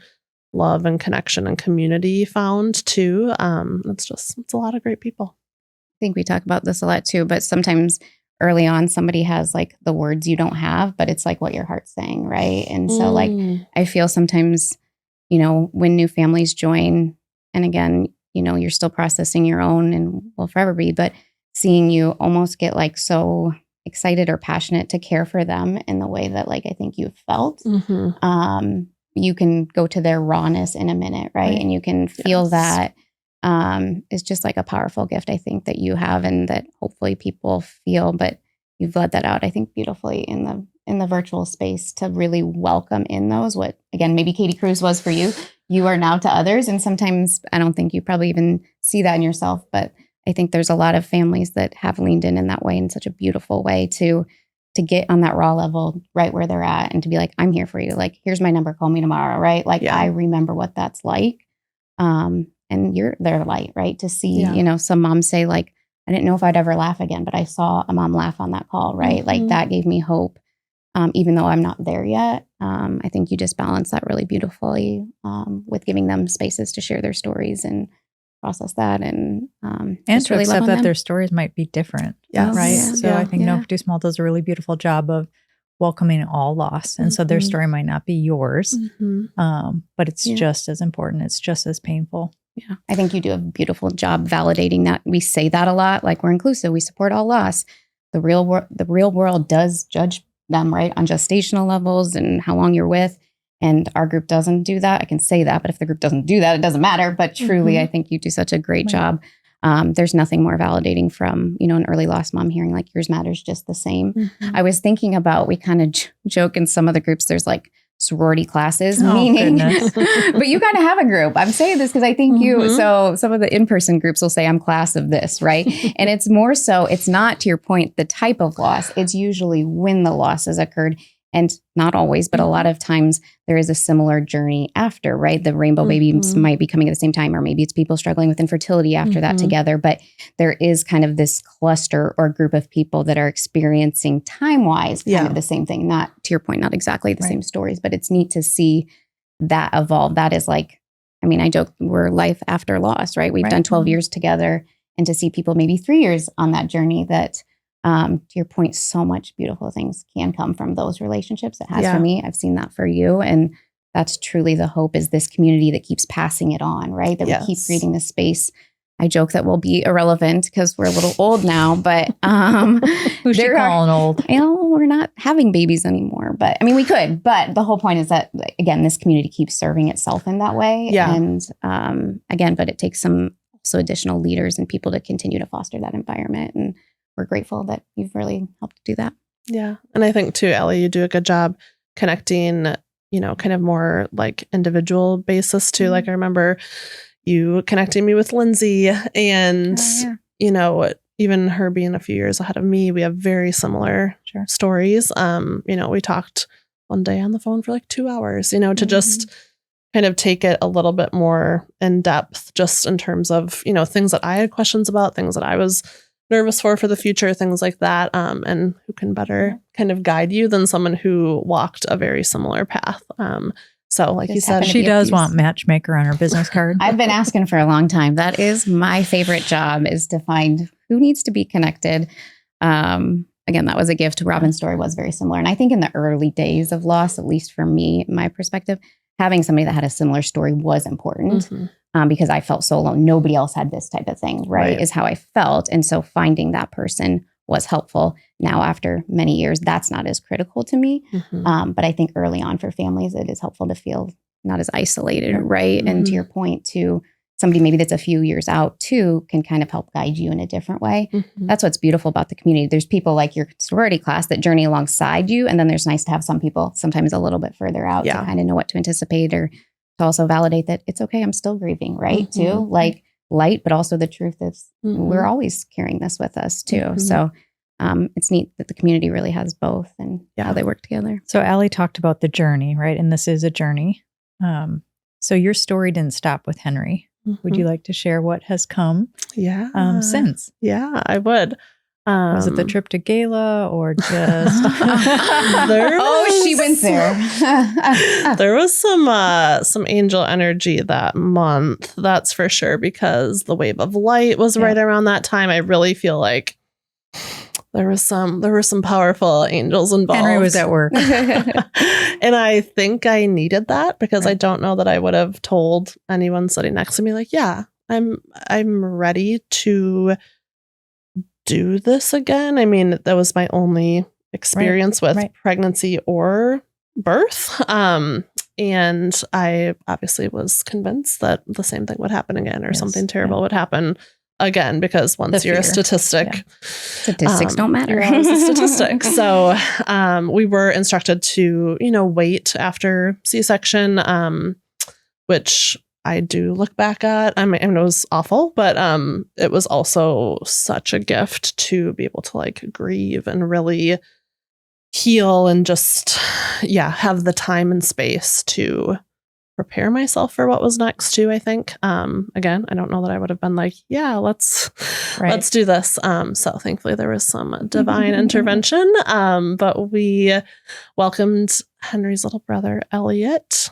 Speaker 1: love and connection and community found too. It's a lot of great people.
Speaker 3: I think we talk about this a lot too, but sometimes early on somebody has like the words you don't have, but it's like what your heart's saying, right? And so like I feel sometimes, you know, when new families join, and again, you know, you're still processing your own and will forever be, but seeing you almost get like so excited or passionate to care for them in the way that like I think you've felt. You can go to their rawness in a minute, right? And you can feel that is just like a powerful gift, I think, that you have, and that hopefully people feel, but you've let that out, I think, beautifully in the virtual space to really welcome in those, what, again, maybe Katie Cruz was for you, you are now to others. And sometimes I don't think you probably even see that in yourself, but I think there's a lot of families that have leaned in that way, in such a beautiful way to get on that raw level right where they're at, and to be like, I'm here for you. Like, here's my number, call me tomorrow, right? Like, I remember what that's like. And you're their light, right? To see, you know, some moms say like, I didn't know if I'd ever laugh again, but I saw a mom laugh on that call, right? Like that gave me hope. Even though I'm not there yet, I think you just balance that really beautifully with giving them spaces to share their stories and process that, and
Speaker 2: to really accept that their stories might be different, right?
Speaker 3: Yeah.
Speaker 2: So I think No Foot Too Small does a really beautiful job of welcoming all loss, and so their story might not be yours, but it's just as important. It's just as painful.
Speaker 3: Yeah, I think you do a beautiful job validating that. We say that a lot, like we're inclusive, we support all loss. The real world does judge them, right, on gestational levels and how long you're with. And our group doesn't do that. I can say that, but if the group doesn't do that, it doesn't matter. But truly, I think you do such a great job. There's nothing more validating from, you know, an early loss mom hearing like yours matters just the same. I was thinking about, we kind of joke in some of the groups, there's like sorority classes, meaning, but you kind of have a group. I'm saying this because I think so some of the in-person groups will say I'm class of this, right? And it's more so, it's not, to your point, the type of loss. It's usually when the loss has occurred. And not always, but a lot of times there is a similar journey after, right? The rainbow babies might be coming at the same time, or maybe it's people struggling with infertility after that together. But there is kind of this cluster or group of people that are experiencing time-wise kind of the same thing. Not, to your point, not exactly the same stories, but it's neat to see that evolve. That is like, I mean, I joke, we're life after loss, right? We've done 12 years together, and to see people maybe 3 years on that journey, that to your point, so much beautiful things can come from those relationships. It has for me. I've seen that for you. And that's truly the hope, is this community that keeps passing it on, right? That we keep creating this space. I joke that we'll be irrelevant because we're a little old now, but
Speaker 2: who's she calling old?
Speaker 3: You know, we're not having babies anymore, but I mean, we could. But the whole point is that, again, this community keeps serving itself in that way. And again, but it takes some also additional leaders and people to continue to foster that environment. And we're grateful that you've really helped do that.
Speaker 1: Yeah. And I think too, Ellie, you do a good job connecting, you know, kind of more like individual basis too. Like I remember you connecting me with Lindsay, and, you know, even her being a few years ahead of me, we have very similar stories. You know, we talked one day on the phone for like 2 hours, you know, to just kind of take it a little bit more in depth, just in terms of, you know, things that I had questions about, things that I was nervous for the future, things like that. And who can better kind of guide you than someone who walked a very similar path. So like you said,
Speaker 2: she does want matchmaker on her business card.
Speaker 3: I've been asking for a long time. That is my favorite job, is to find who needs to be connected. Again, that was a gift. Robin's story was very similar. And I think in the early days of loss, at least for me, my perspective, having somebody that had a similar story was important. Because I felt so alone. Nobody else had this type of thing, right? Is how I felt. And so finding that person was helpful. Now, after many years, that's not as critical to me. But I think early on for families, it is helpful to feel not as isolated, right? And to your point, to somebody maybe that's a few years out too can kind of help guide you in a different way.
Speaker 1: Mm-hmm.
Speaker 3: That's what's beautiful about the community. There's people like your sorority class that journey alongside you. And then there's nice to have some people sometimes a little bit further out to kind of know what to anticipate or to also validate that it's okay. I'm still grieving, right? Too like light, but also the truth is we're always carrying this with us too. So it's neat that the community really has both and how they work together.
Speaker 2: So Allie talked about the journey, right? And this is a journey. So your story didn't stop with Henry. Would you like to share what has come since?
Speaker 1: Yeah, I would.
Speaker 2: Was it the trip to gala or just...
Speaker 3: she went there.
Speaker 1: There was some angel energy that month, that's for sure, because the wave of light was right around that time. I really feel like there were some powerful angels involved.
Speaker 2: Henry was at work.
Speaker 1: And I think I needed that because I don't know that I would have told anyone sitting next to me, like, yeah, I'm ready to do this again. I mean, that was my only experience with pregnancy or birth. And I obviously was convinced that the same thing would happen again or something terrible would happen again, because once you're a statistic,
Speaker 3: statistics don't matter.
Speaker 1: You're always a statistic. So we were instructed to, wait after C-section, which I do look back at. I mean, it was awful, but it was also such a gift to be able to like grieve and really heal and just, have the time and space to prepare myself for what was next too, I think. Again, I don't know that I would have been like, let's do this. So thankfully there was some divine intervention. But we welcomed Henry's little brother, Elliot.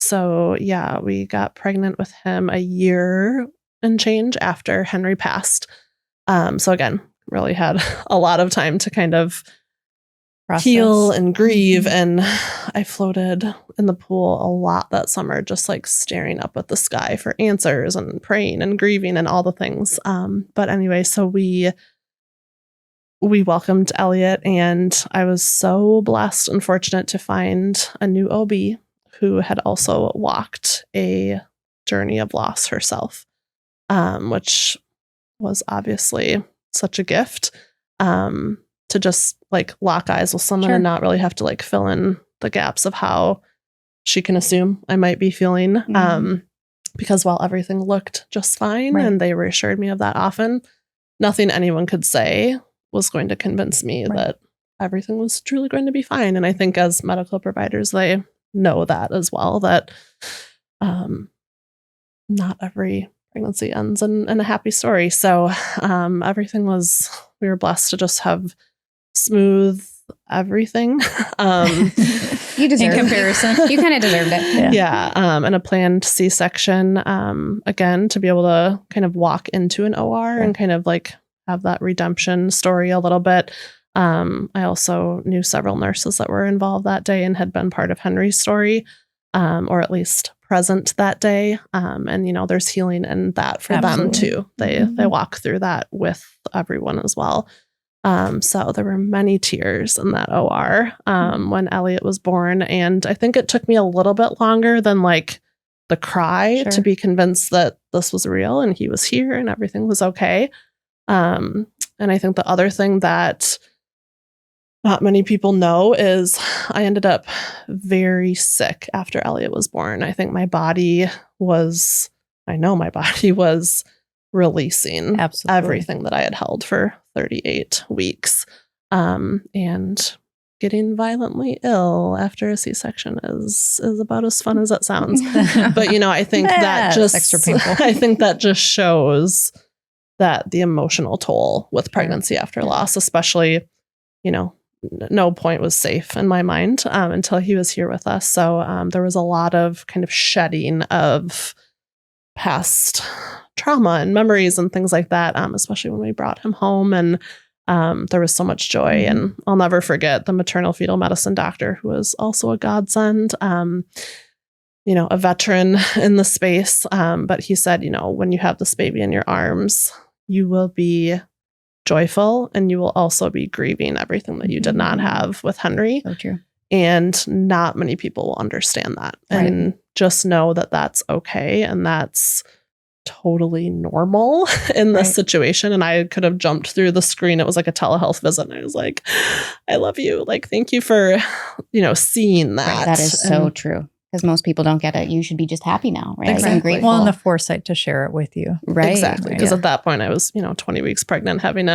Speaker 1: So we got pregnant with him a year and change after Henry passed. So again, really had a lot of time to kind of heal and grieve. And I floated in the pool a lot that summer, just like staring up at the sky for answers and praying and grieving and all the things. But anyway, so we welcomed Elliot, and I was so blessed and fortunate to find a new OB who had also walked a journey of loss herself, which was obviously such a gift. To just like lock eyes with someone and not really have to like fill in the gaps of how she can assume I might be feeling. Because while everything looked just fine and they reassured me of that often, nothing anyone could say was going to convince me that everything was truly going to be fine. And I think as medical providers, they know that as well, that not every pregnancy ends in a happy story. So we were blessed to just have smooth everything.
Speaker 3: You deserve in comparison. You kind of deserved it.
Speaker 1: And a planned C-section, again, to be able to kind of walk into an OR and kind of like have that redemption story a little bit. I also knew several nurses that were involved that day and had been part of Henry's story, or at least present that day. And, there's healing in that for them too. They walk through that with everyone as well. So there were many tears in that OR when Elliot was born. And I think it took me a little bit longer than like the cry to be convinced that this was real and he was here and everything was okay. And I think the other thing that not many people know is I ended up very sick after Elliot was born. I think my body was releasing everything that I had held for 38 weeks. And getting violently ill after a C-section is about as fun as it sounds. But, I think that just
Speaker 2: extra painful.
Speaker 1: I think that just shows that the emotional toll with pregnancy after loss, especially, no point was safe in my mind until he was here with us. So there was a lot of kind of shedding of past trauma and memories and things like that, especially when we brought him home. And there was so much joy. And I'll never forget the maternal fetal medicine doctor, who was also a godsend, a veteran in the space. But he said, when you have this baby in your arms, you will be joyful and you will also be grieving everything that you did not have with Henry.
Speaker 3: So true.
Speaker 1: And not many people will understand that. Right. And just know that that's okay. And that's totally normal in this situation. And I could have jumped through the screen. It was like a telehealth visit. And I was like, I love you. Like, thank you for, seeing that.
Speaker 3: Right. That is so true. Because most people don't get it. You should be just happy now, right?
Speaker 1: Exactly.
Speaker 3: I'm grateful.
Speaker 2: Well, and the foresight to share it with you.
Speaker 3: Right.
Speaker 1: Exactly. Because at that point I was, 20 weeks pregnant, having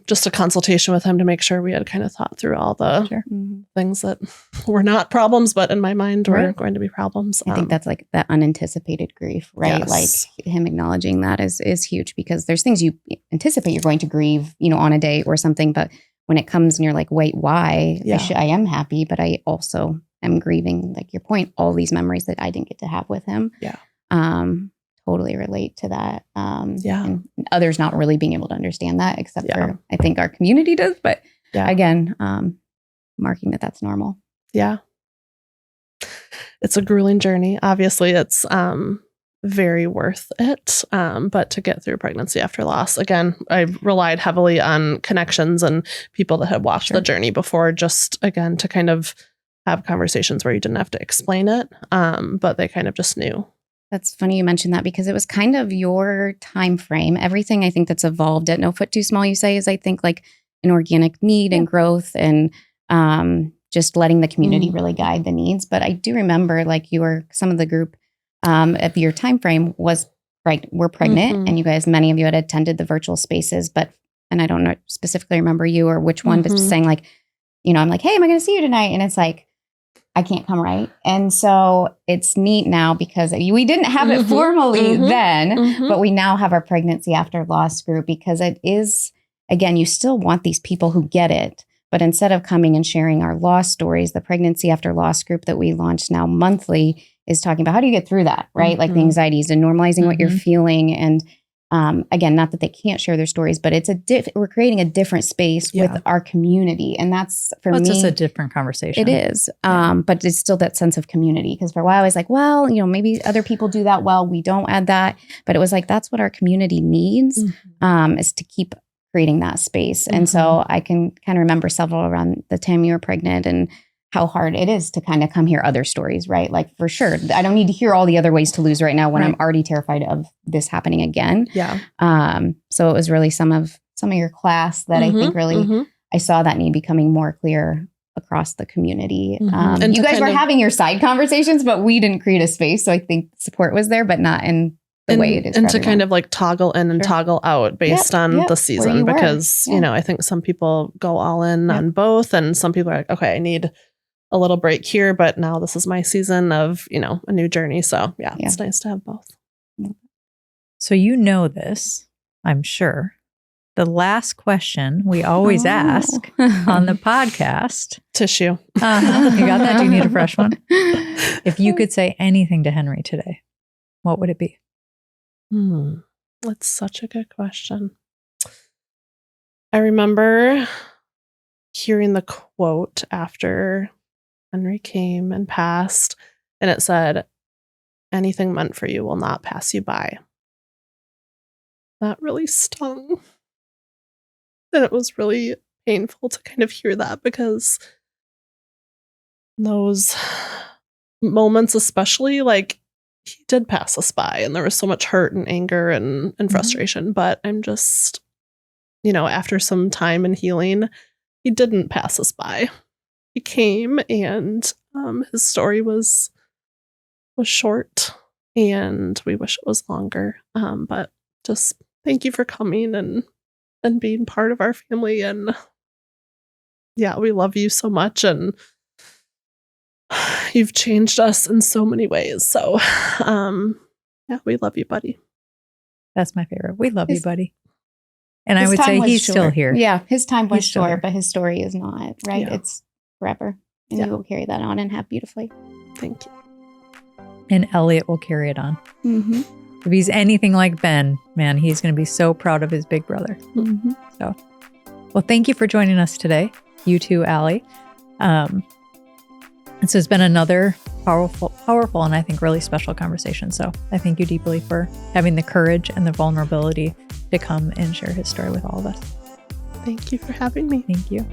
Speaker 1: just a consultation with him to make sure we had kind of thought through all the things that were not problems, but in my mind were going to be problems.
Speaker 3: I think that's like that unanticipated grief, right?
Speaker 1: Yes.
Speaker 3: Like him acknowledging that is huge, because there's things you anticipate you're going to grieve, on a date or something. But when it comes and you're like, wait, why?
Speaker 1: Yeah.
Speaker 3: I am happy, but I also am grieving, like your point, all these memories that I didn't get to have with him.
Speaker 1: Yeah.
Speaker 3: Totally relate to that.
Speaker 1: And
Speaker 3: others not really being able to understand that, except for, I think our community does. But again, marking that's normal.
Speaker 1: Yeah. It's a grueling journey. Obviously, it's very worth it. But to get through pregnancy after loss, again, I relied heavily on connections and people that had walked the journey before, just, again, to kind of have conversations where you didn't have to explain it, but they kind of just knew.
Speaker 3: That's funny you mentioned that, because it was kind of your time frame. Everything I think that's evolved at No Foot Too Small, you say, is I think like an organic need and growth, and just letting the community really guide the needs. But I do remember like some of the group of your time frame was we're pregnant, and you guys, many of you had attended the virtual spaces, and I don't know specifically remember you or which one, but just saying like, I'm like, hey, am I going to see you tonight? And it's like, I can't come, right? And so it's neat now, because we didn't have it formally then, but we now have our pregnancy after loss group, because it is, again, you still want these people who get it. But instead of coming and sharing our loss stories, the pregnancy after loss group that we launched now monthly is talking about how do you get through that, right? Like the anxieties and normalizing what you're feeling. And again, not that they can't share their stories, but it's we're creating a different space with our community. And that's, for me, it's
Speaker 2: just a different conversation.
Speaker 3: It is. But it's still that sense of community. Because for a while I was like, well, maybe other people do that well. We don't add that. But it was like, that's what our community needs, is to keep creating that space. And so I can kind of remember several around the time you were pregnant and how hard it is to kind of come hear other stories, right? Like, for sure, I don't need to hear all the other ways to lose right now when I'm already terrified of this happening again.
Speaker 1: Yeah.
Speaker 3: So it was really some of your class that I think really I saw that need becoming more clear across the community. And you guys were having your side conversations, but we didn't create a space. So I think support was there, but not in the way it is.
Speaker 1: And to kind of like toggle in and toggle out based on the season, because, I think some people go all in on both, and some people are like, okay, I need a little break here, but now this is my season of, a new journey. So it's nice to have both.
Speaker 2: So this, I'm sure. The last question we always ask on the podcast.
Speaker 1: Tissue.
Speaker 2: You got that? Do you need a fresh one? If you could say anything to Henry today, what would it be?
Speaker 1: That's such a good question. I remember hearing the quote after Henry came and passed, and it said, "Anything meant for you will not pass you by." That really stung. And it was really painful to kind of hear that, because those moments, especially, like, he did pass us by, and there was so much hurt and anger and frustration. But I'm just, after some time and healing, he didn't pass us by. He came, and his story was short, and we wish it was longer. But just thank you for coming and being part of our family. And we love you so much, and you've changed us in so many ways. So, we love you, buddy.
Speaker 2: That's my favorite. We love you, buddy. And I would say he's still here.
Speaker 3: Yeah, his time was short, but his story is not, right? Yeah. It's forever. And you will carry that on and have beautifully.
Speaker 1: Thank you.
Speaker 2: And Elliot will carry it on. If he's anything like Ben, man, he's going to be so proud of his big brother. So, well, thank you for joining us today. You too, Allie. And so it's been another powerful, and I think really special conversation. So I thank you deeply for having the courage and the vulnerability to come and share his story with all of us.
Speaker 1: Thank you for having me.
Speaker 2: Thank you.